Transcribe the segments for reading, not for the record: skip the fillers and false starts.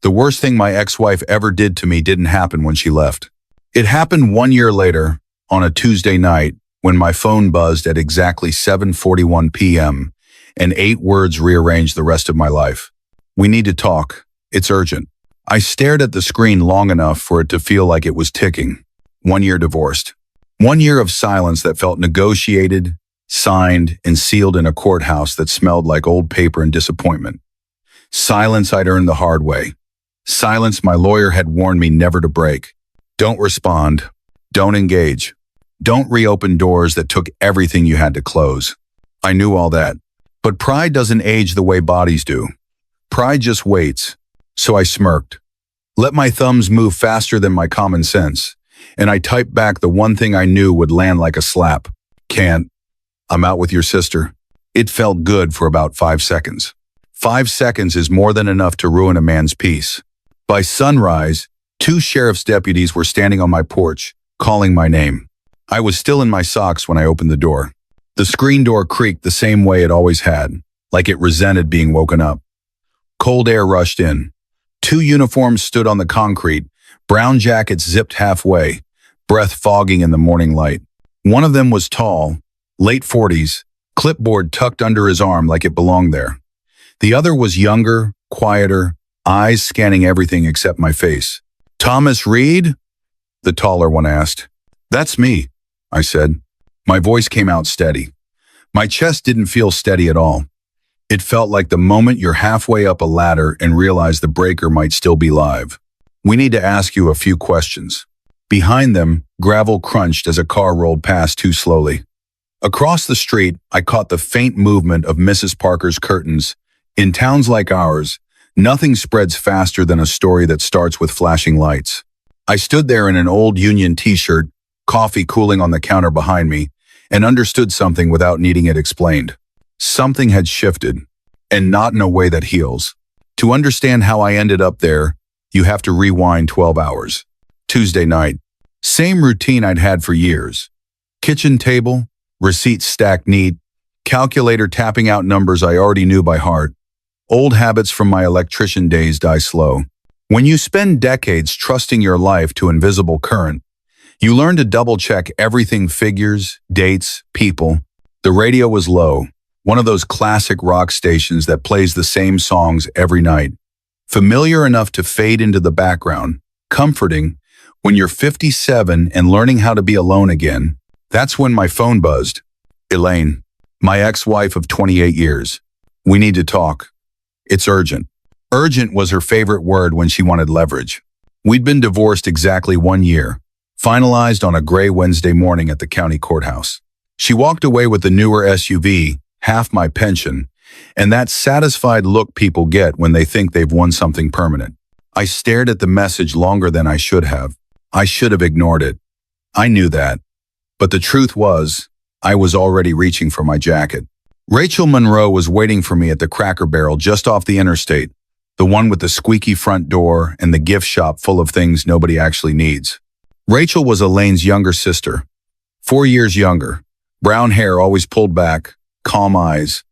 The worst thing my ex-wife ever did to me didn't happen when she left. It happened 1 year later, on a Tuesday night, when my phone buzzed at exactly 7:41 p.m., and 8 words rearranged the rest of my life. We need to talk. It's urgent. I stared at the screen long enough for it to feel like it was ticking. 1 year divorced. 1 year of silence that felt negotiated, signed, and sealed in a courthouse that smelled like old paper and disappointment. Silence I'd earned the hard way. Silence my lawyer had warned me never to break. Don't respond. Don't engage. Don't reopen doors that took everything you had to close. I knew all that. But pride doesn't age the way bodies do. Pride just waits. So I smirked. Let my thumbs move faster than my common sense, and I typed back the one thing I knew would land like a slap. Can't. I'm out with your sister. It felt good for about 5 seconds. 5 seconds is more than enough to ruin a man's peace. By sunrise, 2 sheriff's deputies were standing on my porch, calling my name. I was still in my socks when I opened the door. The screen door creaked the same way it always had, like it resented being woken up. Cold air rushed in. 2 uniforms stood on the concrete, brown jackets zipped halfway, breath fogging in the morning light. One of them was tall, late 40s, clipboard tucked under his arm like it belonged there. The other was younger, quieter, eyes scanning everything except my face. Thomas Reed? The taller one asked. That's me, I said. My voice came out steady. My chest didn't feel steady at all. It felt like the moment you're halfway up a ladder and realize the breaker might still be live. We need to ask you a few questions. Behind them, gravel crunched as a car rolled past too slowly. Across the street, I caught the faint movement of Mrs. Parker's curtains. In towns like ours, nothing spreads faster than a story that starts with flashing lights. I stood there in an old Union t-shirt, coffee cooling on the counter behind me, and understood something without needing it explained. Something had shifted, and not in a way that heals. To understand how I ended up there, you have to rewind 12 hours. Tuesday night. Same routine I'd had for years. Kitchen table, receipts stacked neat, calculator tapping out numbers I already knew by heart. Old habits from my electrician days die slow. When you spend decades trusting your life to invisible current, you learn to double-check everything: figures, dates, people. The radio was low, one of those classic rock stations that plays the same songs every night. Familiar enough to fade into the background, comforting. When you're 57 and learning how to be alone again, that's when my phone buzzed. Elaine, my ex-wife of 28 years. We need to talk. It's urgent. Urgent was her favorite word when she wanted leverage. We'd been divorced exactly 1 year, finalized on a gray Wednesday morning at the county courthouse. She walked away with the newer SUV, half my pension, and that satisfied look people get when they think they've won something permanent. I stared at the message longer than I should have. I should have ignored it. I knew that. But the truth was, I was already reaching for my jacket. Rachel Monroe was waiting for me at the Cracker Barrel just off the interstate, the one with the squeaky front door and the gift shop full of things nobody actually needs. Rachel was Elaine's younger sister, 4 years younger, brown hair always pulled back, calm eyes,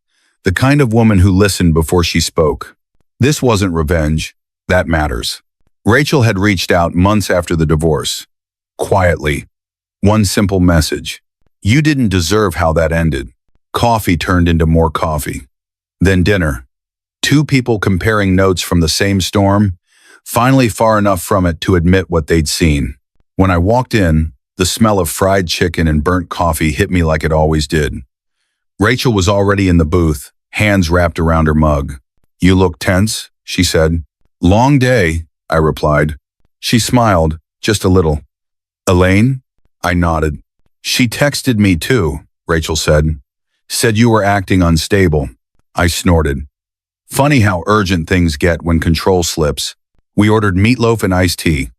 the kind of woman who listened before she spoke. This wasn't revenge. That matters. Rachel had reached out months after the divorce. Quietly. One simple message. You didn't deserve how that ended. Coffee turned into more coffee. Then dinner. 2 people comparing notes from the same storm, finally far enough from it to admit what they'd seen. When I walked in, the smell of fried chicken and burnt coffee hit me like it always did. Rachel was already in the booth, hands wrapped around her mug. You look tense, she said. Long day, I replied. She smiled, just a little. Elaine? I nodded. She texted me too, Rachel said. Said you were acting unstable. I snorted. Funny how urgent things get when control slips. We ordered meatloaf and iced tea.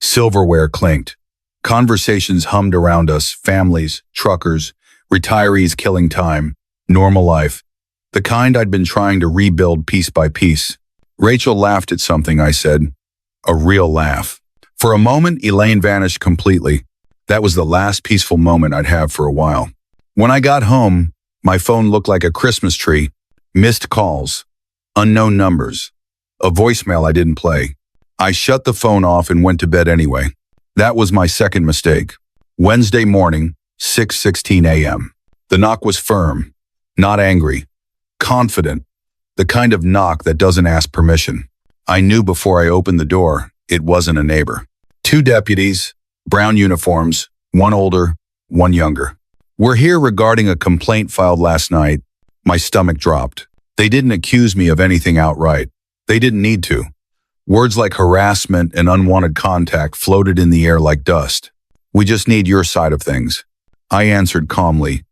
Silverware clinked. Conversations hummed around us, families, truckers, retirees killing time, normal life. The kind I'd been trying to rebuild piece by piece. Rachel laughed at something I said. A real laugh. For a moment, Elaine vanished completely. That was the last peaceful moment I'd have for a while. When I got home, my phone looked like a Christmas tree. Missed calls. Unknown numbers. A voicemail I didn't play. I shut the phone off and went to bed anyway. That was my second mistake. Wednesday morning, 6:16 a.m. The knock was firm, not angry, confident, the kind of knock that doesn't ask permission. I knew before I opened the door, it wasn't a neighbor. Two deputies, brown uniforms, one older, one younger. "We're here regarding a complaint filed last night." My stomach dropped. They didn't accuse me of anything outright. They didn't need to. Words like harassment and unwanted contact floated in the air like dust. "We just need your side of things." I answered calmly.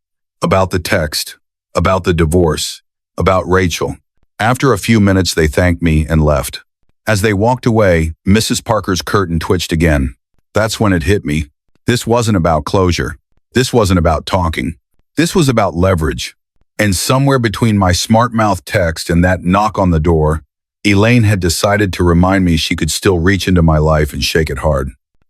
About the text, about the divorce, about Rachel. After a few minutes, they thanked me and left. As they walked away, Mrs. Parker's curtain twitched again. That's when it hit me. This wasn't about closure. This wasn't about talking. This was about leverage. And somewhere between my smart-mouth text and that knock on the door, Elaine had decided to remind me she could still reach into my life and shake it hard.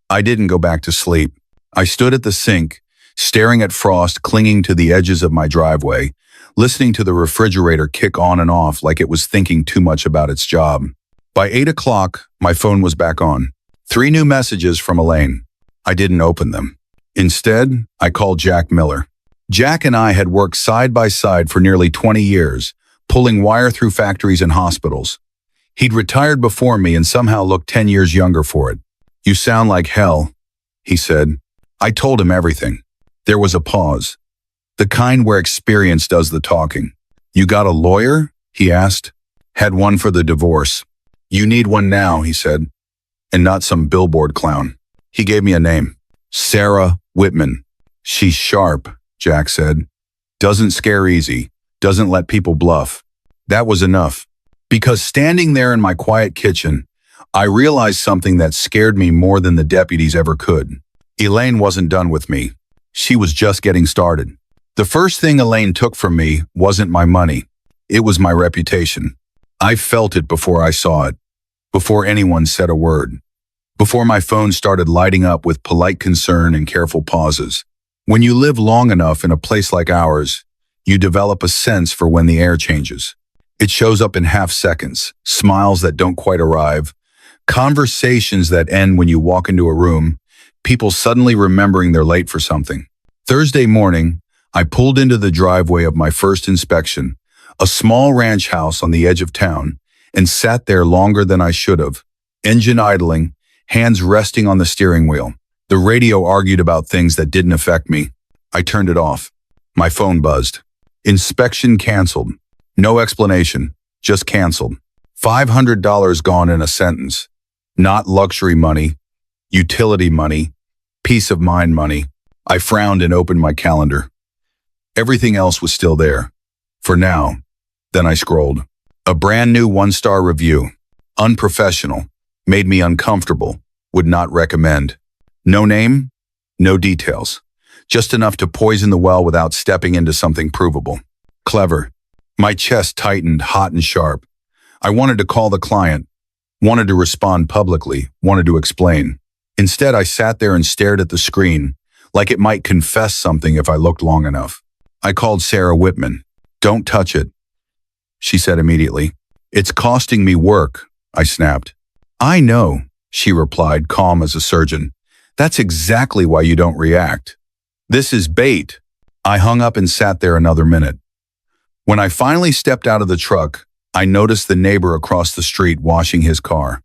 I didn't go back to sleep. I stood at the sink, staring at frost clinging to the edges of my driveway, listening to the refrigerator kick on and off like it was thinking too much about its job. By 8 o'clock, my phone was back on. 3 new messages from Elaine. I didn't open them. Instead, I called Jack Miller. Jack and I had worked side by side for nearly 20 years, pulling wire through factories and hospitals. He'd retired before me and somehow looked 10 years younger for it. "You sound like hell," he said. I told him everything. There was a pause, the kind where experience does the talking. "You got a lawyer?" he asked. "Had one for the divorce." "You need one now," he said, "and not some billboard clown." He gave me a name. Sarah Whitman. "She's sharp," Jack said. "Doesn't scare easy, doesn't let people bluff." That was enough. Because standing there in my quiet kitchen, I realized something that scared me more than the deputies ever could. Elaine wasn't done with me. She was just getting started. The first thing Elaine took from me wasn't my money. It was my reputation. I felt it before I saw it, before anyone said a word, before my phone started lighting up with polite concern and careful pauses. When you live long enough in a place like ours, you develop a sense for when the air changes. It shows up in half seconds, smiles that don't quite arrive, conversations that end when you walk into a room, people suddenly remembering they're late for something. Thursday morning, I pulled into the driveway of my first inspection, a small ranch house on the edge of town, and sat there longer than I should have, engine idling, hands resting on the steering wheel. The radio argued about things that didn't affect me. I turned it off. My phone buzzed. Inspection canceled. No explanation, just canceled. $500 gone in a sentence. Not luxury money, utility money, peace of mind money. I frowned and opened my calendar. Everything else was still there. For now. Then I scrolled. A brand new 1-star review. Unprofessional. Made me uncomfortable. Would not recommend. No name, no details. Just enough to poison the well without stepping into something provable. Clever. My chest tightened, hot and sharp. I wanted to call the client, wanted to respond publicly, wanted to explain. Instead, I sat there and stared at the screen, like it might confess something if I looked long enough. I called Sarah Whitman. "Don't touch it," she said immediately. "It's costing me work," I snapped. "I know," she replied, calm as a surgeon. "That's exactly why you don't react. This is bait." I hung up and sat there another minute. When I finally stepped out of the truck, I noticed the neighbor across the street washing his car.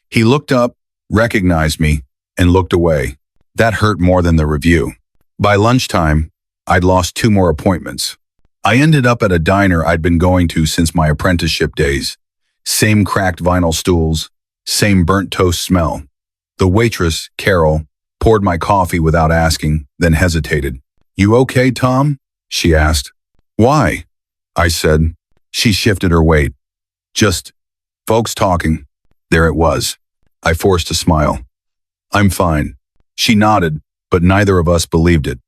He looked up, recognized me, and looked away. That hurt more than the review. By lunchtime, I'd lost 2 more appointments. I ended up at a diner I'd been going to since my apprenticeship days. Same cracked vinyl stools, same burnt toast smell. The waitress, Carol, poured my coffee without asking, then hesitated. "You okay, Tom?" she asked. "Why?" I said. She shifted her weight. "Just folks talking." There it was. I forced a smile. "I'm fine." She nodded, but neither of us believed it.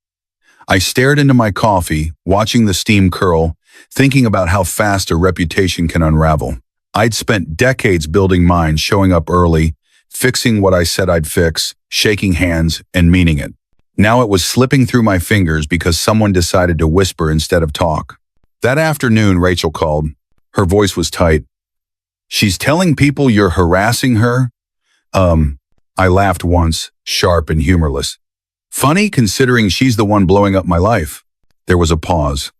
I stared into my coffee, watching the steam curl, thinking about how fast a reputation can unravel. I'd spent decades building mine, showing up early, fixing what I said I'd fix, shaking hands, and meaning it. Now it was slipping through my fingers because someone decided to whisper instead of talk. That afternoon, Rachel called. Her voice was tight. She's telling people you're harassing her? I laughed once, sharp and humorless. Funny considering she's the one blowing up my life. There was a pause.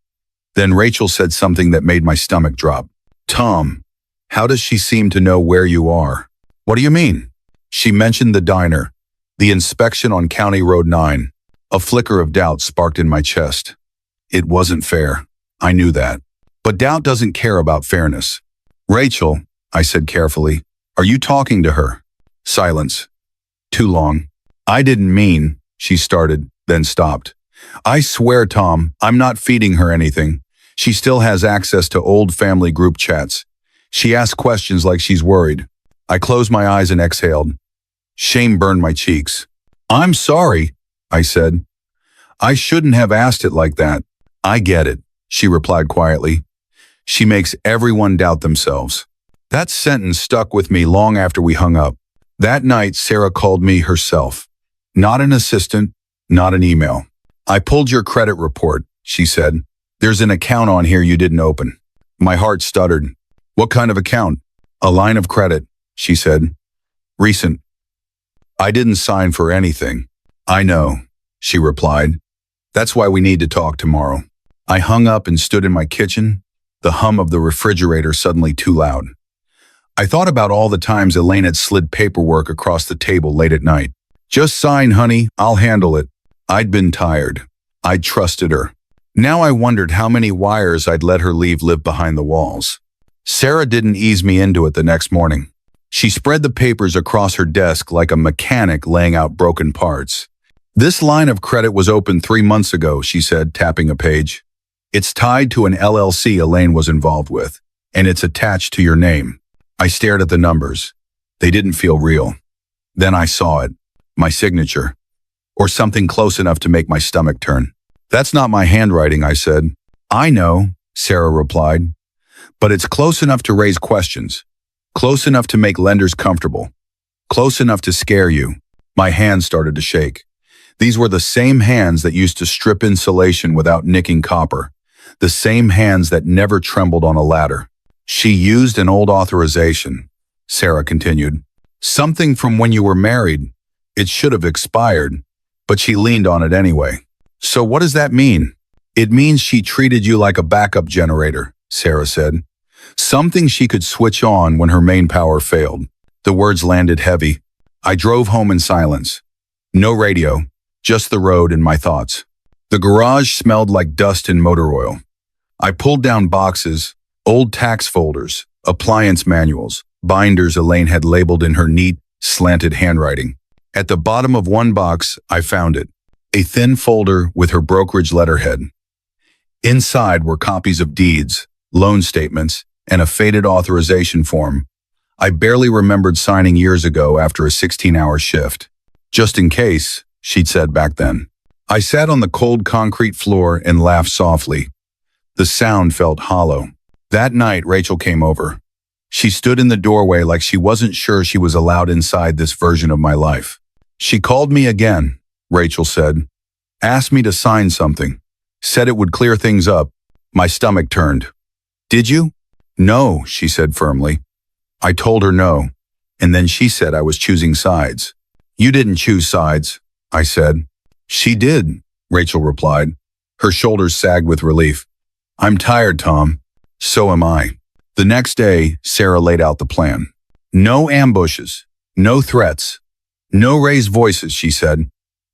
Then Rachel said something that made my stomach drop. Tom, how does she seem to know where you are? What do you mean? She mentioned the diner, the inspection on County Road 9. A flicker of doubt sparked in my chest. It wasn't fair. I knew that. But doubt doesn't care about fairness. Rachel, I said carefully, are you talking to her? Silence. Too long. I didn't mean, she started, then stopped. I swear, Tom, I'm not feeding her anything. She still has access to old family group chats. She asks questions like she's worried. I closed my eyes and exhaled. Shame burned my cheeks. I'm sorry, I said. I shouldn't have asked it like that. I get it, she replied quietly. She makes everyone doubt themselves. That sentence stuck with me long after we hung up. That night, Sarah called me herself. Not an assistant, not an email. I pulled your credit report, she said. There's an account on here you didn't open. My heart stuttered. What kind of account? A line of credit, she said. Recent. I didn't sign for anything. I know, she replied. That's why we need to talk tomorrow. I hung up and stood in my kitchen, the hum of the refrigerator suddenly too loud. I thought about all the times Elaine had slid paperwork across the table late at night. Just sign, honey, I'll handle it. I'd been tired. I'd trusted her. Now I wondered how many wires I'd let her live behind the walls. Sarah didn't ease me into it the next morning. She spread the papers across her desk like a mechanic laying out broken parts. This line of credit was opened 3 months ago, she said, tapping a page. It's tied to an LLC Elaine was involved with, and it's attached to your name. I stared at the numbers. They didn't feel real. Then I saw it. My signature. Or something close enough to make my stomach turn. That's not my handwriting, I said. I know, Sarah replied. But it's close enough to raise questions. Close enough to make lenders comfortable. Close enough to scare you. My hands started to shake. These were the same hands that used to strip insulation without nicking copper. The same hands that never trembled on a ladder. She used an old authorization, Sarah continued. Something from when you were married. It should have expired, but she leaned on it anyway. So what does that mean? It means she treated you like a backup generator, Sarah said. Something she could switch on when her main power failed. The words landed heavy. I drove home in silence. No radio, just the road and my thoughts. The garage smelled like dust and motor oil. I pulled down boxes, old tax folders, appliance manuals, binders Elaine had labeled in her neat, slanted handwriting. At the bottom of one box, I found it. A thin folder with her brokerage letterhead. Inside were copies of deeds, loan statements, and a faded authorization form. I barely remembered signing years ago after a 16-hour shift. Just in case, she'd said back then. I sat on the cold concrete floor and laughed softly. The sound felt hollow. That night, Rachel came over. She stood in the doorway like she wasn't sure she was allowed inside this version of my life. She called me again, Rachel said. Asked me to sign something. Said it would clear things up. My stomach turned. Did you? No, she said firmly. I told her no, and then she said I was choosing sides. You didn't choose sides, I said. She did, Rachel replied. Her shoulders sagged with relief. I'm tired, Tom. So am I. The next day, Sarah laid out the plan. No ambushes, no threats, no raised voices, she said.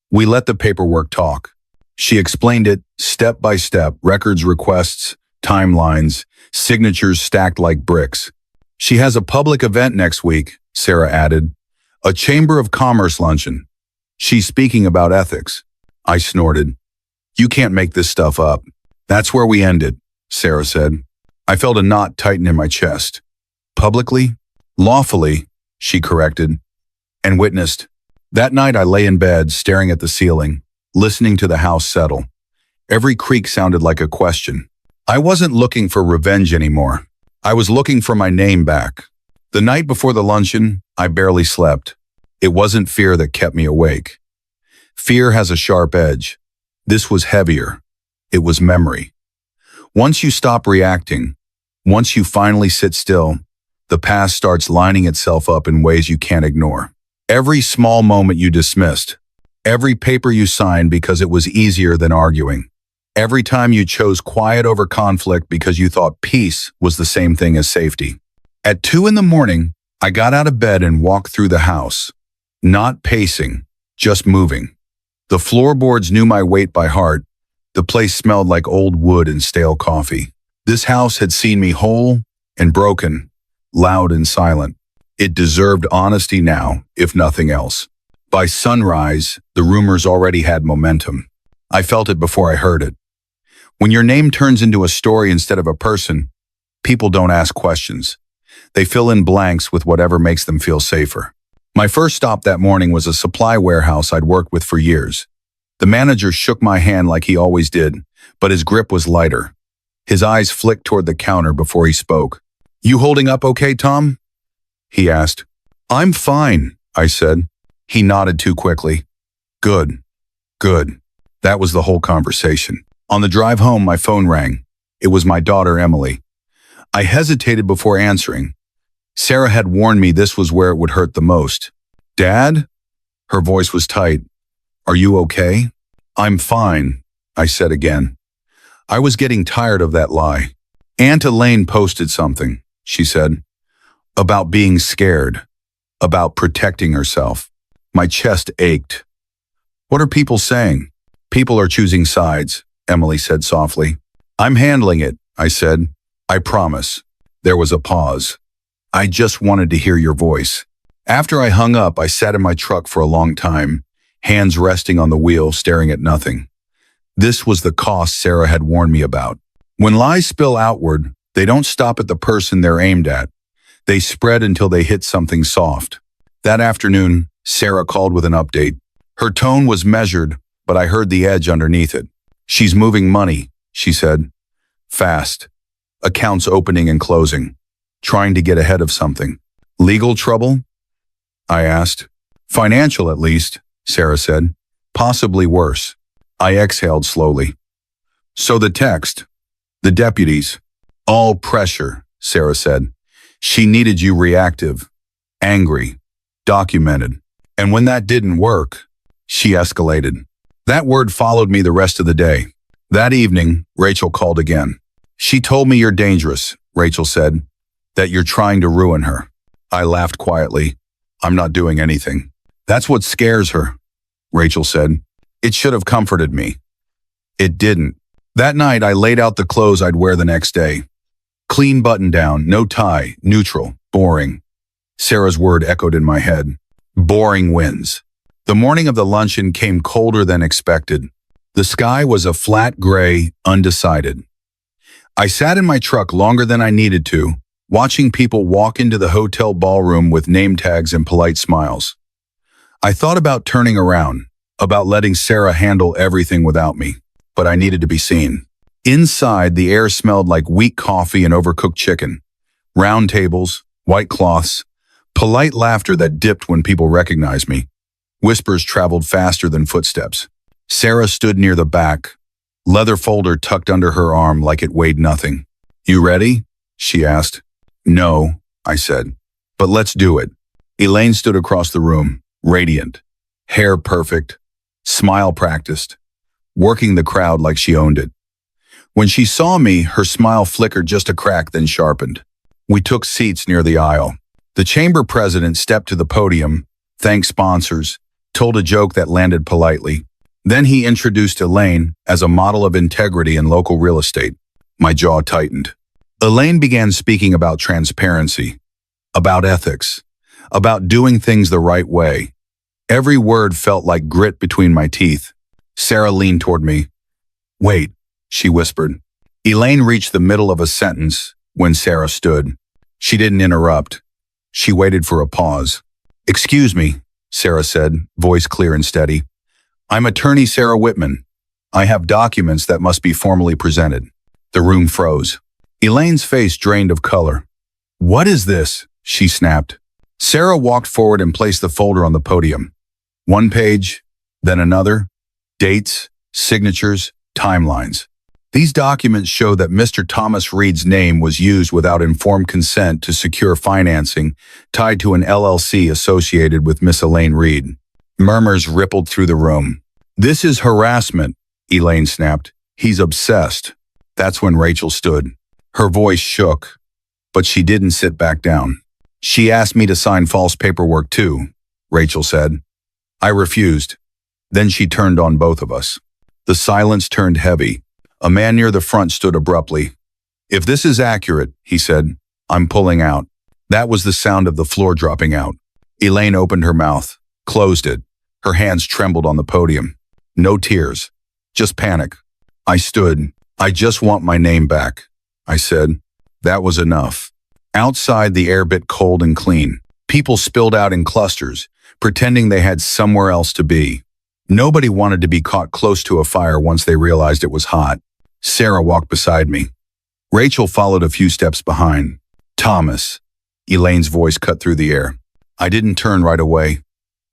We let the paperwork talk. She explained it step by step, records, requests, timelines, signatures stacked like bricks. She has a public event next week, Sarah added. A Chamber of Commerce luncheon. She's speaking about ethics. I snorted. You can't make this stuff up. That's where we ended, Sarah said. I felt a knot tighten in my chest. Publicly? Lawfully, she corrected. And witnessed. That night I lay in bed, staring at the ceiling, listening to the house settle. Every creak sounded like a question. I wasn't looking for revenge anymore. I was looking for my name back. The night before the luncheon, I barely slept. It wasn't fear that kept me awake. Fear has a sharp edge. This was heavier. It was memory. Once you stop reacting, once you finally sit still, the past starts lining itself up in ways you can't ignore. Every small moment you dismissed, every paper you signed because it was easier than arguing, every time you chose quiet over conflict because you thought peace was the same thing as safety. At 2 in the morning, I got out of bed and walked through the house, not pacing, just moving. The floorboards knew my weight by heart. The place smelled like old wood and stale coffee. This house had seen me whole and broken, loud and silent. It deserved honesty now, if nothing else. By sunrise, the rumors already had momentum. I felt it before I heard it. When your name turns into a story instead of a person, people don't ask questions. They fill in blanks with whatever makes them feel safer. My first stop that morning was a supply warehouse I'd worked with for years. The manager shook my hand like he always did, but his grip was lighter. His eyes flicked toward the counter before he spoke. "You holding up okay, Tom?" he asked. "I'm fine," I said. He nodded too quickly. "Good, good." That was the whole conversation. On the drive home, my phone rang. It was my daughter, Emily. I hesitated before answering. Sarah had warned me this was where it would hurt the most. "Dad?" Her voice was tight. "Are you okay?" "I'm fine," I said again. I was getting tired of that lie. "Aunt Elaine posted something," she said, "about being scared, about protecting herself." My chest ached. "What are people saying?" "People are choosing sides," Emily said softly. "I'm handling it," I said. "I promise." There was a pause. "I just wanted to hear your voice." After I hung up, I sat in my truck for a long time, hands resting on the wheel, staring at nothing. This was the cost Sarah had warned me about. When lies spill outward, they don't stop at the person they're aimed at. They spread until they hit something soft. That afternoon, Sarah called with an update. Her tone was measured, but I heard the edge underneath it. "She's moving money," she said. "Fast. Accounts opening and closing. Trying to get ahead of something." "Legal trouble?" I asked. "Financial, at least," Sarah said. "Possibly worse." I exhaled slowly. "So the text, the deputies, all pressure," Sarah said. "She needed you reactive, angry, documented. And when that didn't work, she escalated." That word followed me the rest of the day. That evening, Rachel called again. "She told me you're dangerous," Rachel said, "that you're trying to ruin her." I laughed quietly. "I'm not doing anything." "That's what scares her," Rachel said. It should have comforted me. It didn't. That night, I laid out the clothes I'd wear the next day. Clean button down, no tie, neutral, boring. Sarah's word echoed in my head. Boring wins. The morning of the luncheon came colder than expected. The sky was a flat gray, undecided. I sat in my truck longer than I needed to, watching people walk into the hotel ballroom with name tags and polite smiles. I thought about turning around, about letting Sarah handle everything without me, but I needed to be seen. Inside, the air smelled like weak coffee and overcooked chicken. Round tables, white cloths, polite laughter that dipped when people recognized me. Whispers traveled faster than footsteps. Sarah stood near the back, leather folder tucked under her arm like it weighed nothing. "You ready?" she asked. "No," I said, "but let's do it." Elaine stood across the room, radiant, hair perfect, smile practiced, working the crowd like she owned it. When she saw me, her smile flickered just a crack, then sharpened. We took seats near the aisle. The chamber president stepped to the podium, thanked sponsors, told a joke that landed politely. Then he introduced Elaine as a model of integrity in local real estate. My jaw tightened. Elaine began speaking about transparency, about ethics, about doing things the right way. Every word felt like grit between my teeth. Sarah leaned toward me. "Wait," she whispered. Elaine reached the middle of a sentence when Sarah stood. She didn't interrupt. She waited for a pause. "Excuse me," Sarah said, voice clear and steady. "I'm attorney Sarah Whitman. I have documents that must be formally presented." The room froze. Elaine's face drained of color. "What is this?" she snapped. Sarah walked forward and placed the folder on the podium. One page, then another. Dates, signatures, timelines. These documents show that Mr. Thomas Reed's name was used without informed consent to secure financing tied to an LLC associated with Miss Elaine Reed. Murmurs rippled through the room. "This is harassment," Elaine snapped. "He's obsessed." That's when Rachel stood. Her voice shook, but she didn't sit back down. "She asked me to sign false paperwork too," Rachel said. I refused. Then she turned on both of us. The silence turned heavy. A man near the front stood abruptly. "If this is accurate," he said, "I'm pulling out." That was the sound of the floor dropping out. Elaine opened her mouth, closed it. Her hands trembled on the podium. No tears, just panic. I stood. "I just want my name back," I said. That was enough. Outside, the air bit cold and clean. People spilled out in clusters, pretending they had somewhere else to be. Nobody wanted to be caught close to a fire once they realized it was hot. Sarah walked beside me. Rachel followed a few steps behind. "Thomas," Elaine's voice cut through the air. I didn't turn right away.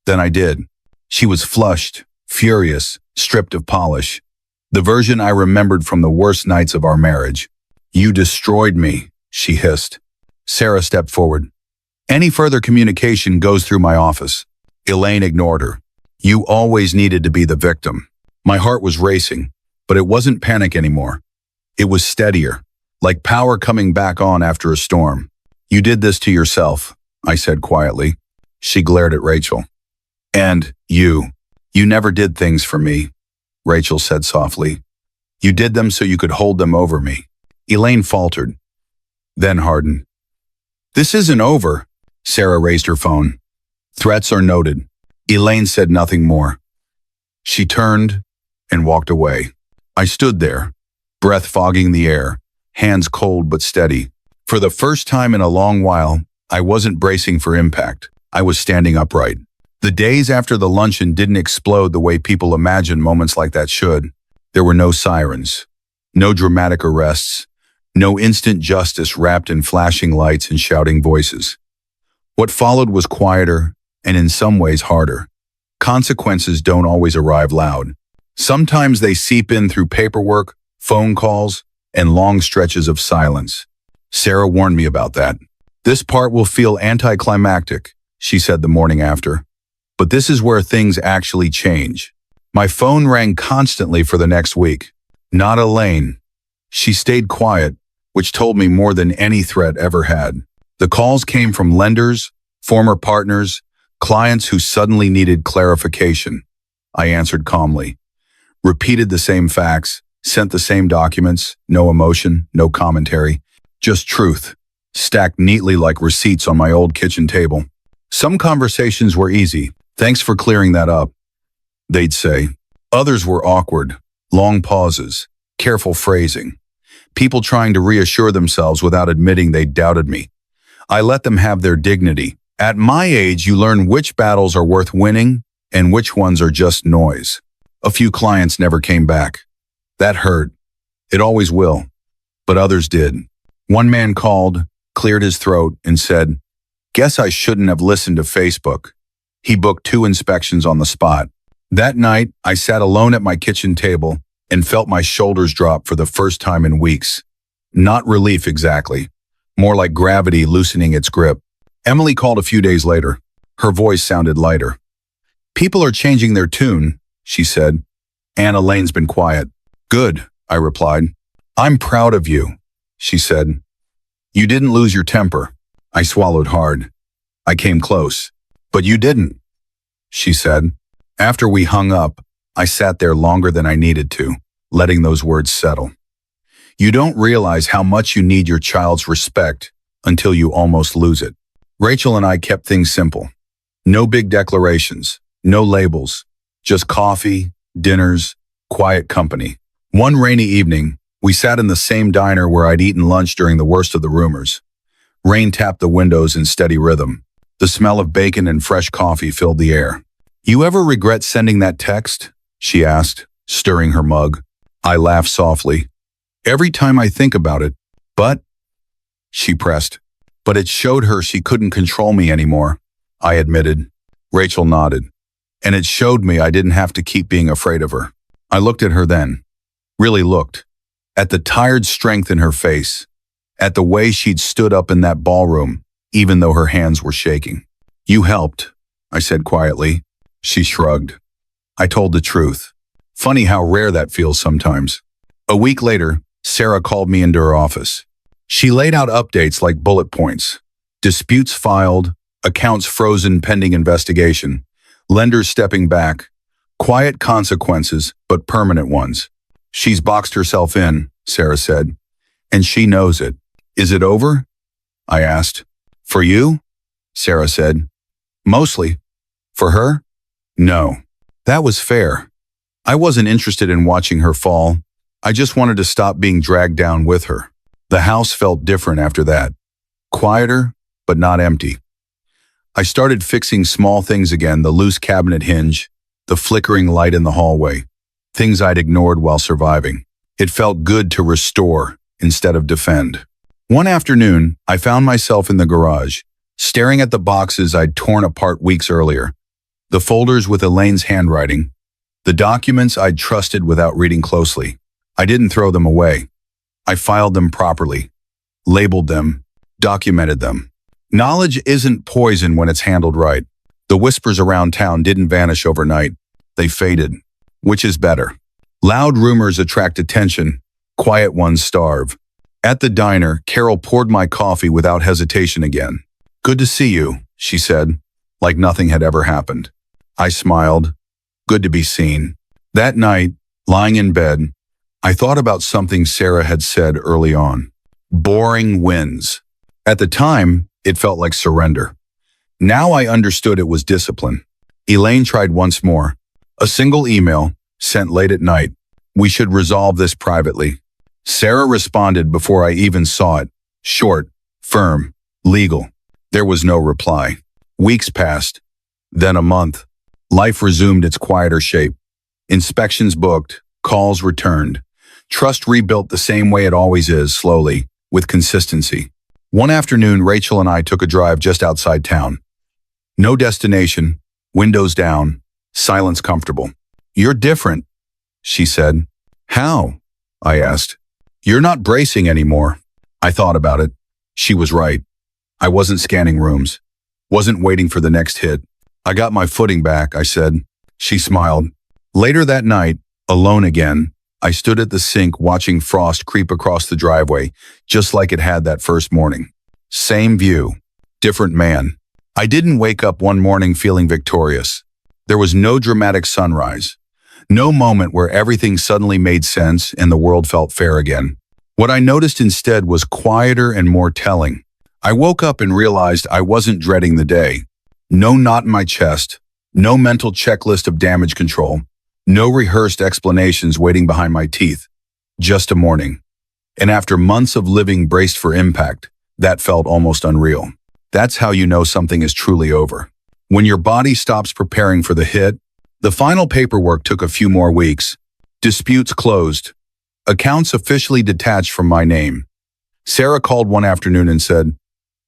Then I did. She was flushed, furious, stripped of polish. The version I remembered from the worst nights of our marriage. "You destroyed me," she hissed. Sarah stepped forward. "Any further communication goes through my office." Elaine ignored her. "You always needed to be the victim." My heart was racing, but it wasn't panic anymore. It was steadier, like power coming back on after a storm. "You did this to yourself," I said quietly. She glared at Rachel. "And you never did things for me," Rachel said softly. "You did them so you could hold them over me." Elaine faltered, then hardened. "This isn't over." Sarah raised her phone. "Threats are noted." Elaine said nothing more. She turned and walked away. I stood there, breath fogging the air, hands cold but steady. For the first time in a long while, I wasn't bracing for impact. I was standing upright. The days after the luncheon didn't explode the way people imagine moments like that should. There were no sirens, no dramatic arrests, no instant justice wrapped in flashing lights and shouting voices. What followed was quieter and in some ways harder. Consequences don't always arrive loud. Sometimes they seep in through paperwork, phone calls, and long stretches of silence. Sarah warned me about that. "This part will feel anticlimactic," she said the morning after. "But this is where things actually change." My phone rang constantly for the next week. Not Elaine. She stayed quiet, which told me more than any threat ever had. The calls came from lenders, former partners, clients who suddenly needed clarification. I answered calmly. Repeated the same facts, sent the same documents, no emotion, no commentary, just truth, stacked neatly like receipts on my old kitchen table. Some conversations were easy. "Thanks for clearing that up," they'd say. Others were awkward, long pauses, careful phrasing. People trying to reassure themselves without admitting they doubted me. I let them have their dignity. At my age, you learn which battles are worth winning and which ones are just noise. A few clients never came back. That hurt. It always will. But others did. One man called, cleared his throat, and said, "Guess I shouldn't have listened to Facebook." He booked 2 inspections on the spot. That night, I sat alone at my kitchen table and felt my shoulders drop for the first time in weeks. Not relief exactly, more like gravity loosening its grip. Emily called a few days later. Her voice sounded lighter. "People are changing their tune," she said. "Aunt Elaine's been quiet." "Good," I replied. "I'm proud of you," she said. "You didn't lose your temper." I swallowed hard. I came close. "But you didn't," she said. After we hung up, I sat there longer than I needed to, letting those words settle. You don't realize how much you need your child's respect until you almost lose it. Rachel and I kept things simple. No big declarations, no labels, just coffee, dinners, quiet company. One rainy evening, we sat in the same diner where I'd eaten lunch during the worst of the rumors. Rain tapped the windows in steady rhythm. The smell of bacon and fresh coffee filled the air. "You ever regret sending that text?" she asked, stirring her mug. I laughed softly. "Every time I think about it, but," she pressed. "But it showed her she couldn't control me anymore," I admitted. Rachel nodded. "And it showed me I didn't have to keep being afraid of her." I looked at her then. Really looked. at the tired strength in her face, at the way she'd stood up in that ballroom, even though her hands were shaking. "You helped," I said quietly. She shrugged. I told the truth. Funny how rare that feels sometimes. A week later, Sarah called me into her office. She laid out updates like bullet points. Disputes filed, accounts frozen pending investigation, lenders stepping back, quiet consequences, but permanent ones. "She's boxed herself in," Sarah said, "and she knows it." "Is it over?" I asked. "For you?" Sarah said. "Mostly. For her? No." That was fair. I wasn't interested in watching her fall. I just wanted to stop being dragged down with her. The house felt different after that. Quieter, but not empty. I started fixing small things again, the loose cabinet hinge, the flickering light in the hallway, things I'd ignored while surviving. It felt good to restore instead of defend. One afternoon, I found myself in the garage, staring at the boxes I'd torn apart weeks earlier, the folders with Elaine's handwriting, the documents I'd trusted without reading closely. I didn't throw them away. I filed them properly, labeled them, documented them. Knowledge isn't poison when it's handled right. The whispers around town didn't vanish overnight. They faded. Which is better? Loud rumors attract attention. Quiet ones starve. At the diner, Carol poured my coffee without hesitation again. "Good to see you," she said, like nothing had ever happened. I smiled. Good to be seen. That night, lying in bed, I thought about something Sarah had said early on. Boring wins. At the time, it felt like surrender. Now I understood it was discipline. Elaine tried once more. A single email, sent late at night. "We should resolve this privately." Sarah responded before I even saw it. Short, firm, legal. There was no reply. Weeks passed. Then a month. Life resumed its quieter shape. Inspections booked. Calls returned. Trust rebuilt the same way it always is, slowly, with consistency. One afternoon, Rachel and I took a drive just outside town. No destination, windows down, silence comfortable. "You're different," she said. "How?" I asked. "You're not bracing anymore." I thought about it. She was right. I wasn't scanning rooms. Wasn't waiting for the next hit. "I got my footing back," I said. She smiled. Later that night, alone again, I stood at the sink watching frost creep across the driveway, just like it had that first morning. Same view, different man. I didn't wake up one morning feeling victorious. There was no dramatic sunrise. No moment where everything suddenly made sense and the world felt fair again. What I noticed instead was quieter and more telling. I woke up and realized I wasn't dreading the day. No knot in my chest, no mental checklist of damage control, no rehearsed explanations waiting behind my teeth. Just a morning. And after months of living braced for impact, that felt almost unreal. That's how you know something is truly over. When your body stops preparing for the hit. The final paperwork took a few more weeks. Disputes closed. Accounts officially detached from my name. Sarah called one afternoon and said,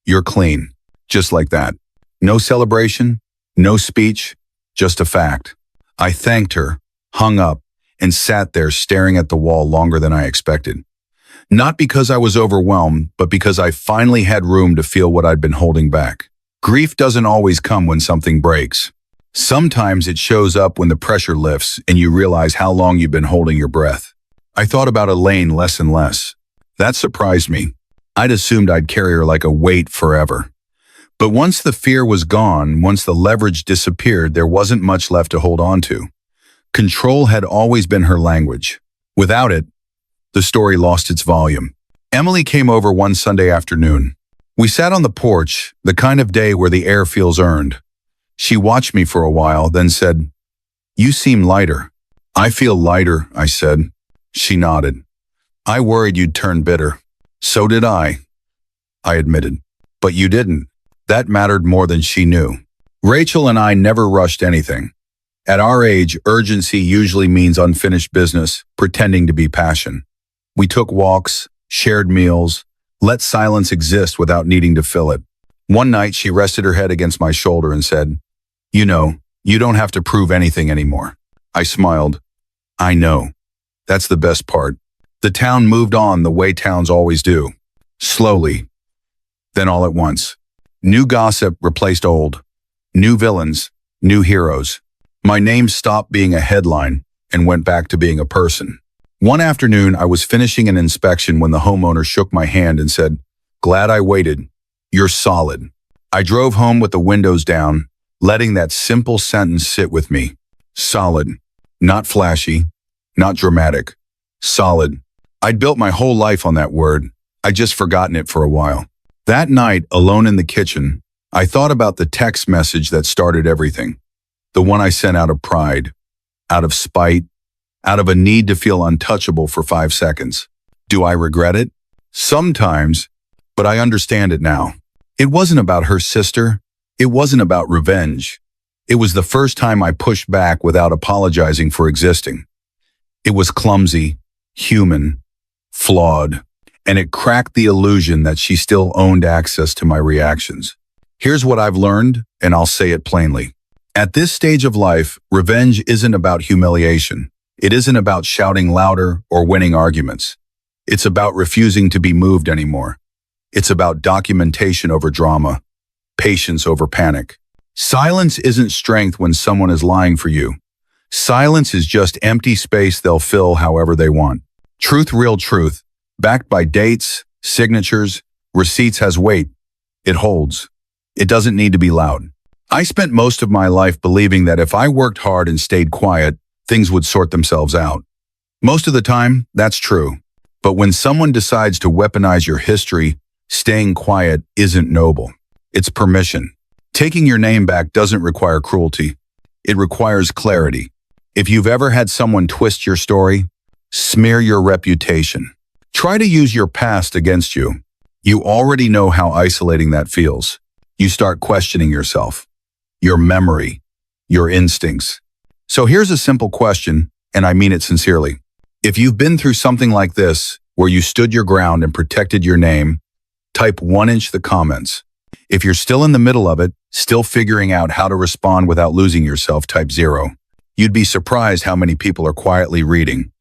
"You're clean." Just like that. No celebration, no speech, just a fact. I thanked her, hung up, and sat there staring at the wall longer than I expected. Not because I was overwhelmed, but because I finally had room to feel what I'd been holding back. Grief doesn't always come when something breaks. Sometimes it shows up when the pressure lifts and you realize how long you've been holding your breath. I thought about Elaine less and less. That surprised me. I'd assumed I'd carry her like a weight forever. But once the fear was gone, once the leverage disappeared, there wasn't much left to hold on to. Control had always been her language. Without it, the story lost its volume. Emily came over one Sunday afternoon. We sat on the porch, the kind of day where the air feels earned. She watched me for a while, then said, "You seem lighter." "I feel lighter," I said. She nodded. "I worried you'd turn bitter." "So did I admitted. "But you didn't." That mattered more than she knew. Rachel and I never rushed anything. At our age, urgency usually means unfinished business, pretending to be passion. We took walks, shared meals, let silence exist without needing to fill it. One night, she rested her head against my shoulder and said, "You know, you don't have to prove anything anymore." I smiled. "I know. That's the best part." The town moved on the way towns always do. Slowly, then all at once. New gossip replaced old. New villains, new heroes. My name stopped being a headline and went back to being a person. One afternoon, I was finishing an inspection when the homeowner shook my hand and said, "Glad I waited. You're solid." I drove home with the windows down, letting that simple sentence sit with me. Solid. Not flashy, not dramatic. Solid. I'd built my whole life on that word. I'd just forgotten it for a while. That night, alone in the kitchen, I thought about the text message that started everything. The one I sent out of pride, out of spite, out of a need to feel untouchable for 5 seconds. Do I regret it? Sometimes, but I understand it now. It wasn't about her sister. It wasn't about revenge. It was the first time I pushed back without apologizing for existing. It was clumsy, human, flawed, and it cracked the illusion that she still owned access to my reactions. Here's what I've learned, and I'll say it plainly. At this stage of life, revenge isn't about humiliation. It isn't about shouting louder or winning arguments. It's about refusing to be moved anymore. It's about documentation over drama, patience over panic. Silence isn't strength when someone is lying for you. Silence is just empty space they'll fill however they want. Truth, real truth, backed by dates, signatures, receipts has weight. It holds. It doesn't need to be loud. I spent most of my life believing that if I worked hard and stayed quiet, things would sort themselves out. Most of the time, that's true. But when someone decides to weaponize your history, staying quiet isn't noble. It's permission. Taking your name back doesn't require cruelty. It requires clarity. If you've ever had someone twist your story, smear your reputation, try to use your past against you, you already know how isolating that feels. You start questioning yourself, your memory, your instincts. So here's a simple question, and I mean it sincerely. If you've been through something like this, where you stood your ground and protected your name, type 1 in the comments. If you're still in the middle of it, still figuring out how to respond without losing yourself, type 0. You'd be surprised how many people are quietly reading,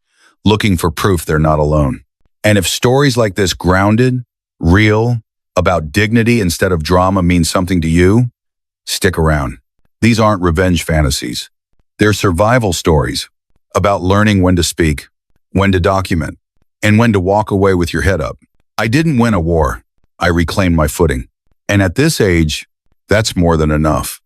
looking for proof they're not alone. And if stories like this, grounded, real, about dignity instead of drama, mean something to you, stick around. These aren't revenge fantasies. They're survival stories about learning when to speak, when to document, and when to walk away with your head up. I didn't win a war. I reclaimed my footing. And at this age, that's more than enough.